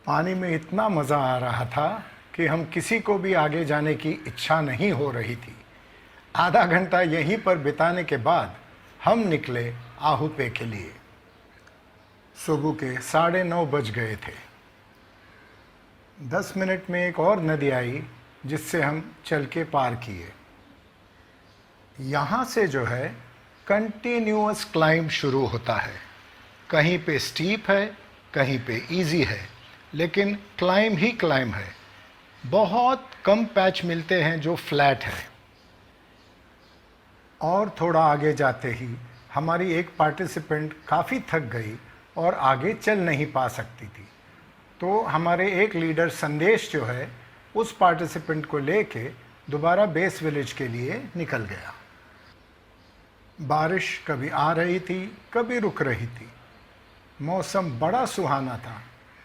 पानी में इतना मज़ा आ रहा था कि हम किसी को भी आगे जाने की इच्छा नहीं हो रही थी। आधा घंटा यहीं पर बिताने के बाद हम निकले आहू पे के लिए। सुबह के 9:30 बज गए थे। 10 मिनट में एक और नदी आई जिससे हम चल के पार किए। यहाँ से जो है कंटिन्यूअस क्लाइंब शुरू होता है। कहीं पे स्टीप है, कहीं पे इजी है, लेकिन क्लाइंब ही क्लाइंब है। बहुत कम पैच मिलते हैं जो फ्लैट है। और थोड़ा आगे जाते ही हमारी एक पार्टिसिपेंट काफ़ी थक गई और आगे चल नहीं पा सकती थी, तो हमारे एक लीडर संदेश जो है उस पार्टिसिपेंट को लेके दोबारा बेस विलेज के लिए निकल गया। बारिश कभी आ रही थी, कभी रुक रही थी। मौसम बड़ा सुहाना था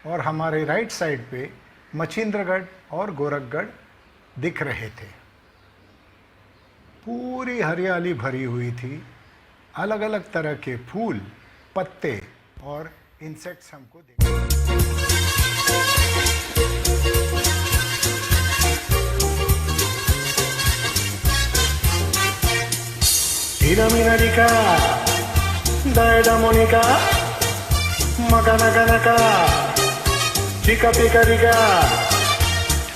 और हमारे राइट साइड पे मचिंद्रगढ़ और गोरखगढ़ दिख रहे थे। पूरी हरियाली भरी हुई थी। अलग अलग तरह के फूल, पत्ते और इंसेक्ट्स हमको दिख Ina minarika, daeda monika, makanaka, chika pika rika.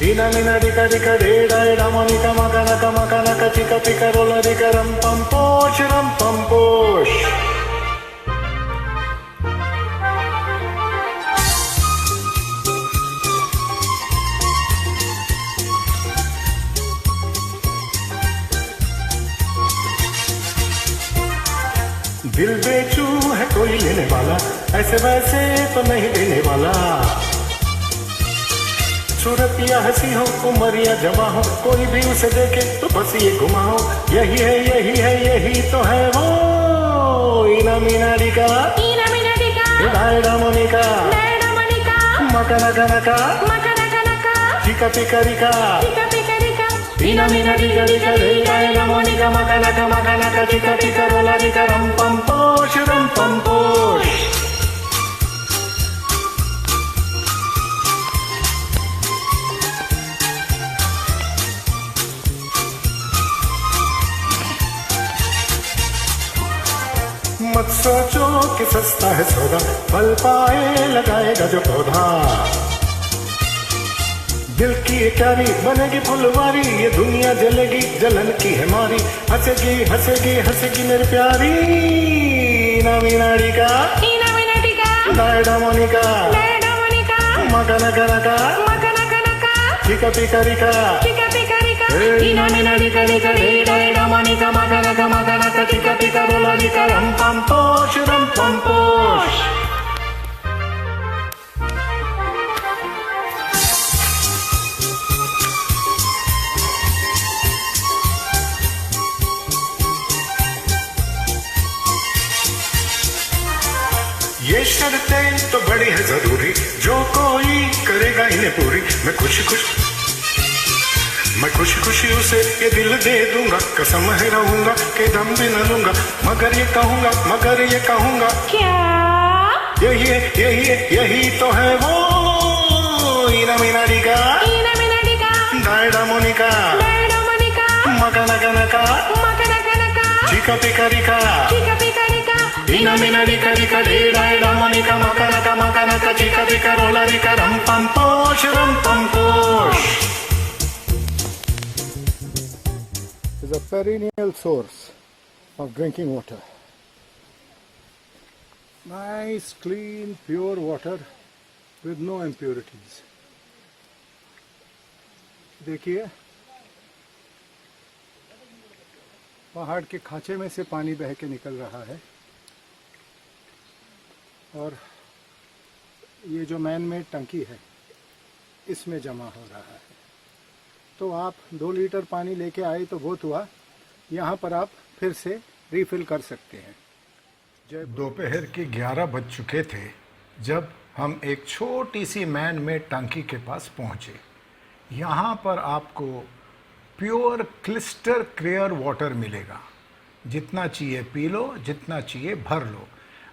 Ina minarika rika, daeda monika, makanaka, chika pika rola rika, ram pam posh. दिल बेचू है कोई लेने वाला, ऐसे वैसे तो नहीं देने वाला। सूरत या हंसी हो, उम्र या जमा हो, कोई भी उसे देखे तो बस ये घुमाओ। यही तो है वो इना मीनाडिका, दायडा Monika, मकनका, चिका पिकरिका, Ina minarika rika, daeda monika, makanaka, chika pika rola rika, ram pam posh. मत सोचो कि सस्ता है सौदा, फल पाए लगाएगा जो पौधा। दिल की ये क्यारी बनेगी फुलवारी, ये दुनिया जलेगी जलन की है मारी। हंसेगी मेरी प्यारी। इना मीनाडिका, दायडा मोनिका, मकनका, चिका पिका Rica. Ina minarika rika, daeda monika, makanaka, chika pika rola rika, ram pam posh. ये शर्तें तो बड़ी है जरूरी, जो कोई करेगा इन्हें पूरी। मैं खुशी उसे ये दिल दे दूंगा, कसम है रहूंगा कि दम भी न लूंगा। मगर ये कहूंगा क्या? यही तो है वो इना मीनाडिका, दायडा मोनिका, मकनका, चिका पिका Rica. Ina minarika rika, daeda monika, makanaka, chika pika rola rika, ram pam posh. Is a perennial source of drinking water. Nice, clean, pure water with no impurities. देखिए, पहाड़ के खांचे में से पानी बह के निकल रहा है और ये जो मैन मेड टंकी है इसमें जमा हो रहा है। तो आप 2 लीटर पानी लेके आए तो बहुत हुआ, यहाँ पर आप फिर से रिफ़िल कर सकते हैं। दोपहर के 11 बज चुके थे जब हम एक छोटी सी मैन मेड टंकी के पास पहुँचे। यहाँ पर आपको प्योर क्लिस्टर क्लियर वाटर मिलेगा। जितना चाहिए पी लो, जितना चाहिए भर लो।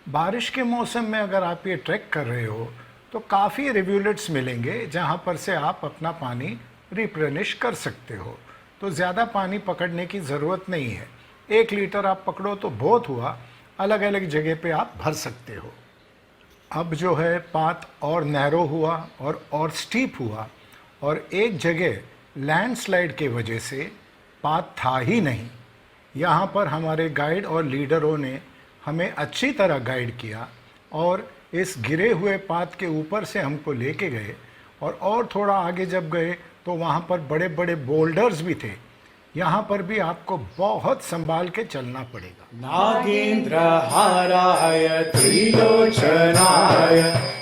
बारिश के मौसम में अगर आप ये ट्रैक कर रहे हो तो काफ़ी रिव्यूलेट्स मिलेंगे जहाँ पर से आप अपना पानी रिप्लेनिश कर सकते हो। तो ज़्यादा पानी पकड़ने की ज़रूरत नहीं है, 1 लीटर आप पकड़ो तो बहुत हुआ, अलग अलग जगह पे आप भर सकते हो। अब जो है पाथ और नैरो हुआ और स्टीप हुआ, और एक जगह लैंडस्लाइड के वजह से पाथ था ही नहीं। यहाँ पर हमारे गाइड और लीडरों ने हमें अच्छी तरह गाइड किया और इस गिरे हुए पाथ के ऊपर से हमको लेके गए, और थोड़ा आगे जब गए तो वहाँ पर बड़े बड़े बोल्डर्स भी थे। यहाँ पर भी आपको बहुत संभाल के चलना पड़ेगा। नागेंद्र हाराय त्रिलोचनाय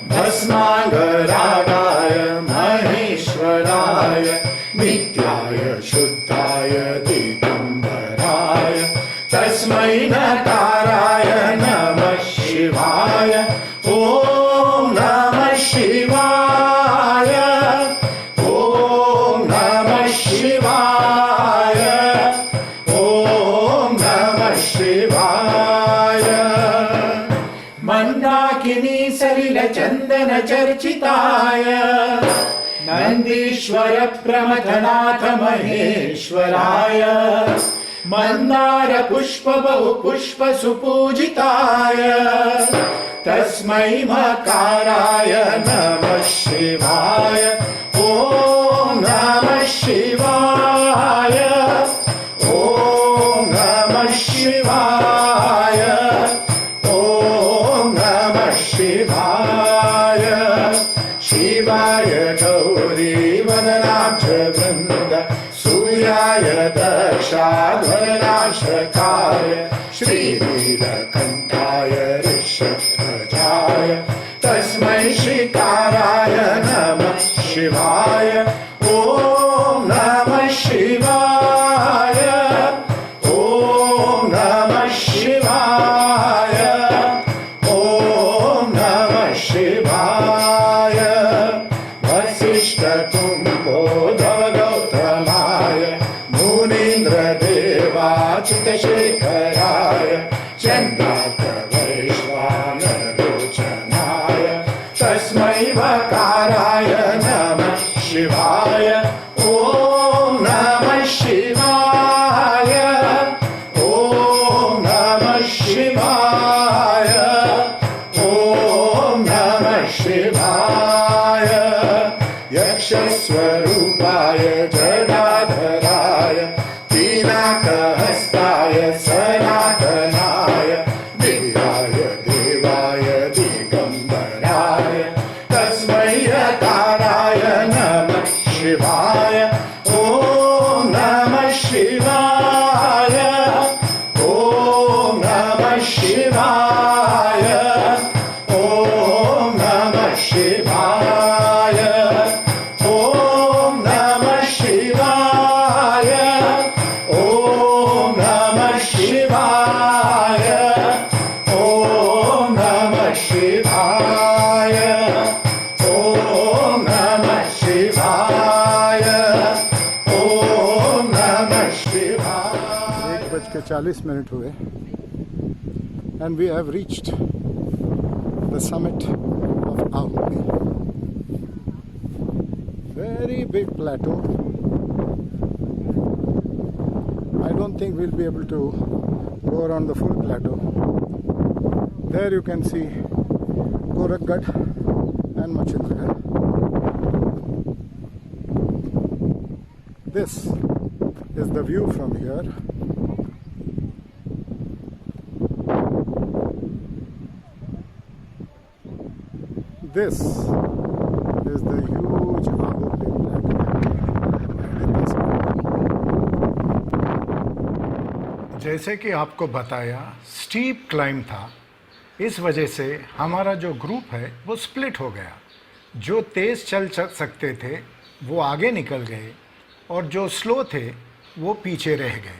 भस्मांगरागाय महेश्वराय नित्याय शुद्धाय दिगंबराय तस्मै नकाराय नमः शिवाय। ओम नमः शिवाय, ओम नमः शिवाय, ओम नमः शिवाय। मंदाकिनी सलिल चंदन चर्चिताय नंदीश्वर प्रमथनाथ महेश्वराय मंदार पुष्प बहु पुष्प सुपूजिताय तस्मै मकाराय नमः शिवाय। ओम नमः शिवाय, ओम नमः शिवाय, ओम नमः शिवाय। शिवाय गौरी वदनाब्ज वृंद सूर्याय दक्षाध्वरनाशकाय श्रीनीलकंठाय ऋषभध्वजाय तस्मै श्रीकाराय नमः शिवाय। ओम नमः शिवाय, ओम नमः शिवाय, ओम नमः शिवाय। वसिष्ठ कुंभोधव गौतमाय मुनीन्द्र देवाच्युत शेखराय चंद्रार्क वैश्वानरोचनाय तस्मै वकाराय नमः शिवाय। ओम नमः शिवाय, ओम नमः शिवाय, ओम नमः शिवाय। यक्षस्वरूपाय जटाधराय पीनाकहस्ताय सनातनाय दिव्याय देवाय दिगंबराय तस्मै यकाराय नमः शिवाय। ओम नमः शिवाय, ओम नमः शिवाय, ओम नमः शिवाय, ओम नमः शिवाय, ओम नमः शिवाय, ओम नमः शिवाय, ओम नमः शिवाय, ओम नमः शिवाय। 1:40 हुए and we have reached the summit of Ahumi. Very big plateau. I don't think we'll be able to go around the full plateau. There you can see Gorakhgad and Machindragarh. This is the view from here. This is the huge Ahumi plateau. जैसे कि आपको बताया, steep climb था, इस वजह से हमारा जो ग्रुप है वो स्प्लिट हो गया। जो तेज़ चल सकते थे वो आगे निकल गए और जो स्लो थे वो पीछे रह गए।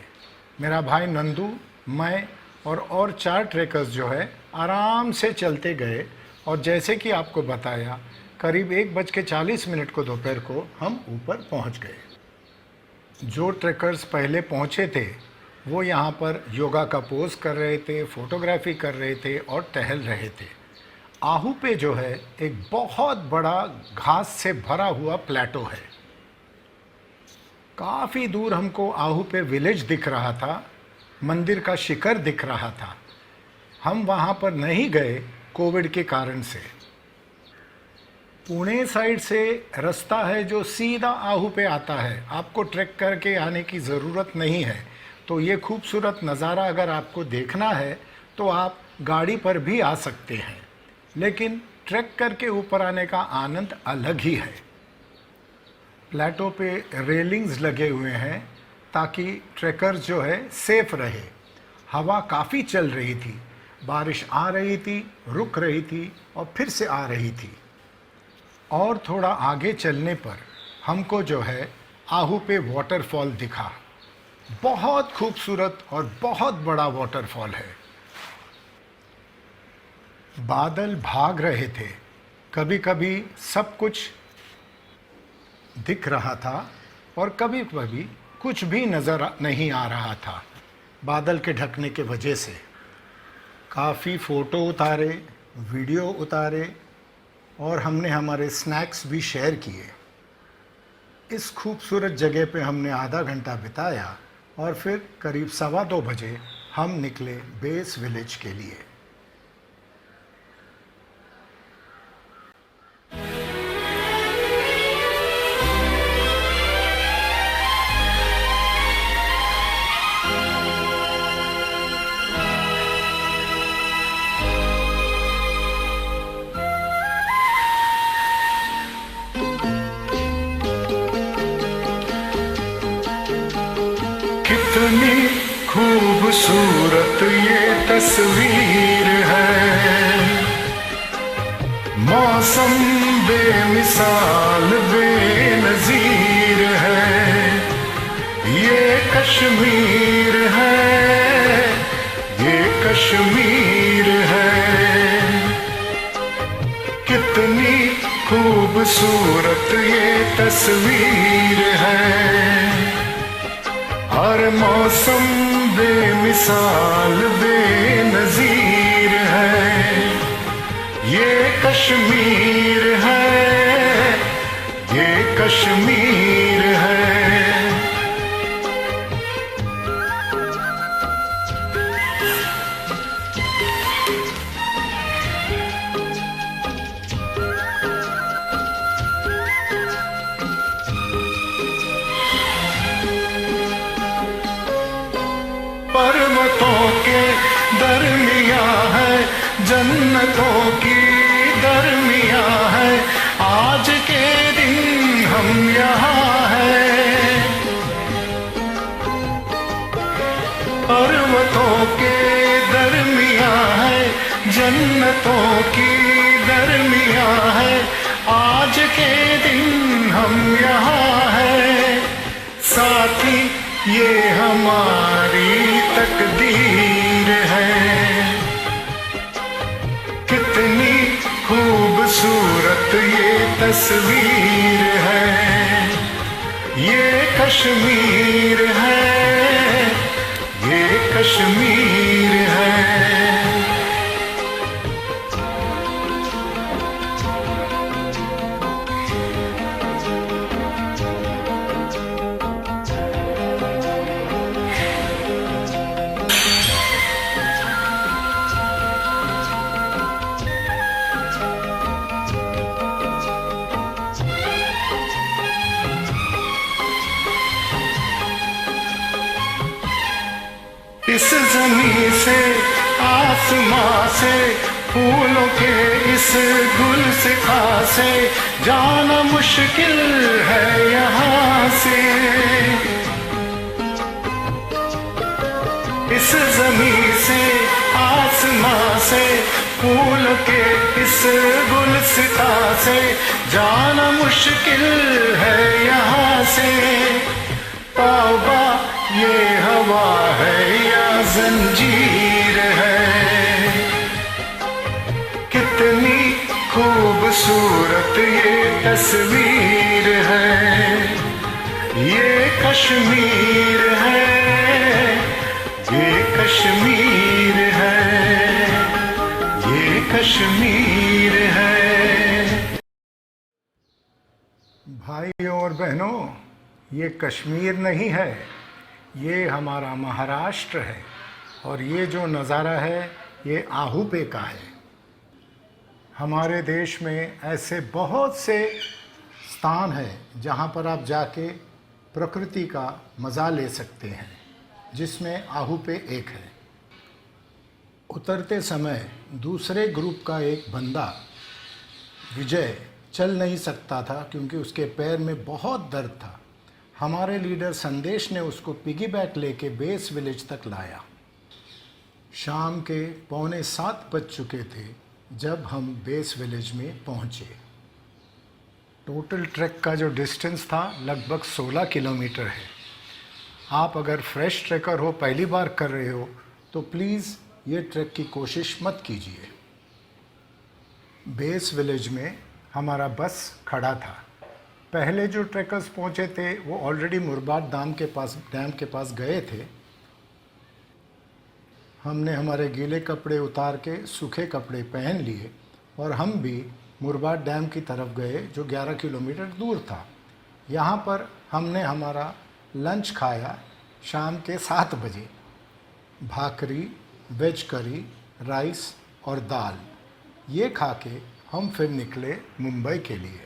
मेरा भाई नंदू, मैं और 4 ट्रेकर्स जो है आराम से चलते गए, और जैसे कि आपको बताया करीब 1:40 को दोपहर को हम ऊपर पहुंच गए। जो ट्रेकर्स पहले पहुंचे थे वो यहाँ पर योगा का पोज कर रहे थे, फोटोग्राफी कर रहे थे और टहल रहे थे। आहू पे जो है एक बहुत बड़ा घास से भरा हुआ प्लेटो है। काफ़ी दूर हमको आहू पे विलेज दिख रहा था, मंदिर का शिखर दिख रहा था। हम वहाँ पर नहीं गए कोविड के कारण से। पुणे साइड से रास्ता है जो सीधा आहू पे आता है, आपको ट्रैक करके आने की ज़रूरत नहीं है। तो ये खूबसूरत नज़ारा अगर आपको देखना है तो आप गाड़ी पर भी आ सकते हैं, लेकिन ट्रैक करके ऊपर आने का आनंद अलग ही है। प्लेटो पे रेलिंग्स लगे हुए हैं ताकि ट्रैकर्स जो है सेफ रहे। हवा काफ़ी चल रही थी, बारिश आ रही थी, रुक रही थी और फिर से आ रही थी। और थोड़ा आगे चलने पर हमको जो है आहू पे वाटरफॉल दिखा। बहुत खूबसूरत और बहुत बड़ा वाटरफॉल है। बादल भाग रहे थे, कभी कभी सब कुछ दिख रहा था और कभी कभी कुछ भी नज़र नहीं आ रहा था बादल के ढकने के वजह से। काफ़ी फ़ोटो उतारे, वीडियो उतारे और हमने हमारे स्नैक्स भी शेयर किए। इस खूबसूरत जगह पे हमने आधा घंटा बिताया और फिर करीब 2:15 बजे हम निकले बेस विलेज के लिए। कितनी खूबसूरत ये तस्वीर है, मौसम बेमिसाल बेनज़ीर है। ये कश्मीर है, ये कश्मीर है। कितनी खूबसूरत ये तस्वीर है, हर मौसम बेमिसाल बेनज़ीर है। ये कश्मीर है, ये कश्मीर है। पर्वतों के दरमिया है, जन्नतों की दरमिया है। आज के दिन हम यहाँ हैं। पर्वतों के दरमिया है, जन्नतों की दरमिया है। आज के दिन हम यहाँ हैं। साथी ये हमारी तकदीर है। कितनी खूबसूरत ये तस्वीर है। ये कश्मीर है, ये कश्मीर है। इस ज़मीं से आसमां से, फूलों के इस गुल से खासे, जाना मुश्किल है यहाँ से। इस ज़मीं से आसमां से, फूलों के इस गुल सिता से, जाना मुश्किल है यहाँ से। तौबा ये हवा है या जंजीर है। कितनी खूबसूरत ये तस्वीर है। ये कश्मीर है, ये कश्मीर है, ये कश्मीर है। भाइयों और बहनों, ये कश्मीर नहीं है, ये हमारा महाराष्ट्र है। और ये जो नज़ारा है ये आहू पे का है। हमारे देश में ऐसे बहुत से स्थान हैं जहाँ पर आप जाके प्रकृति का मज़ा ले सकते हैं, जिसमें आहू पे एक है। उतरते समय दूसरे ग्रुप का एक बंदा विजय चल नहीं सकता था क्योंकि उसके पैर में बहुत दर्द था। हमारे लीडर संदेश ने उसको पिगीबैक लेके बेस विलेज तक लाया। शाम के 6:45 बज चुके थे जब हम बेस विलेज में पहुंचे। टोटल ट्रैक का जो डिस्टेंस था लगभग 16 किलोमीटर है। आप अगर फ्रेश ट्रैकर हो, पहली बार कर रहे हो, तो प्लीज़ ये ट्रैक की कोशिश मत कीजिए। बेस विलेज में हमारा बस खड़ा था। पहले जो ट्रैकर्स पहुंचे थे वो ऑलरेडी मुरबाड डैम के पास गए थे। हमने हमारे गीले कपड़े उतार के सूखे कपड़े पहन लिए और हम भी मुरबाड डैम की तरफ गए जो 11 किलोमीटर दूर था। यहाँ पर हमने हमारा लंच खाया शाम के 7 बजे। भाकरी, वेज करी, राइस और दाल ये खा के हम फिर निकले मुंबई के लिए।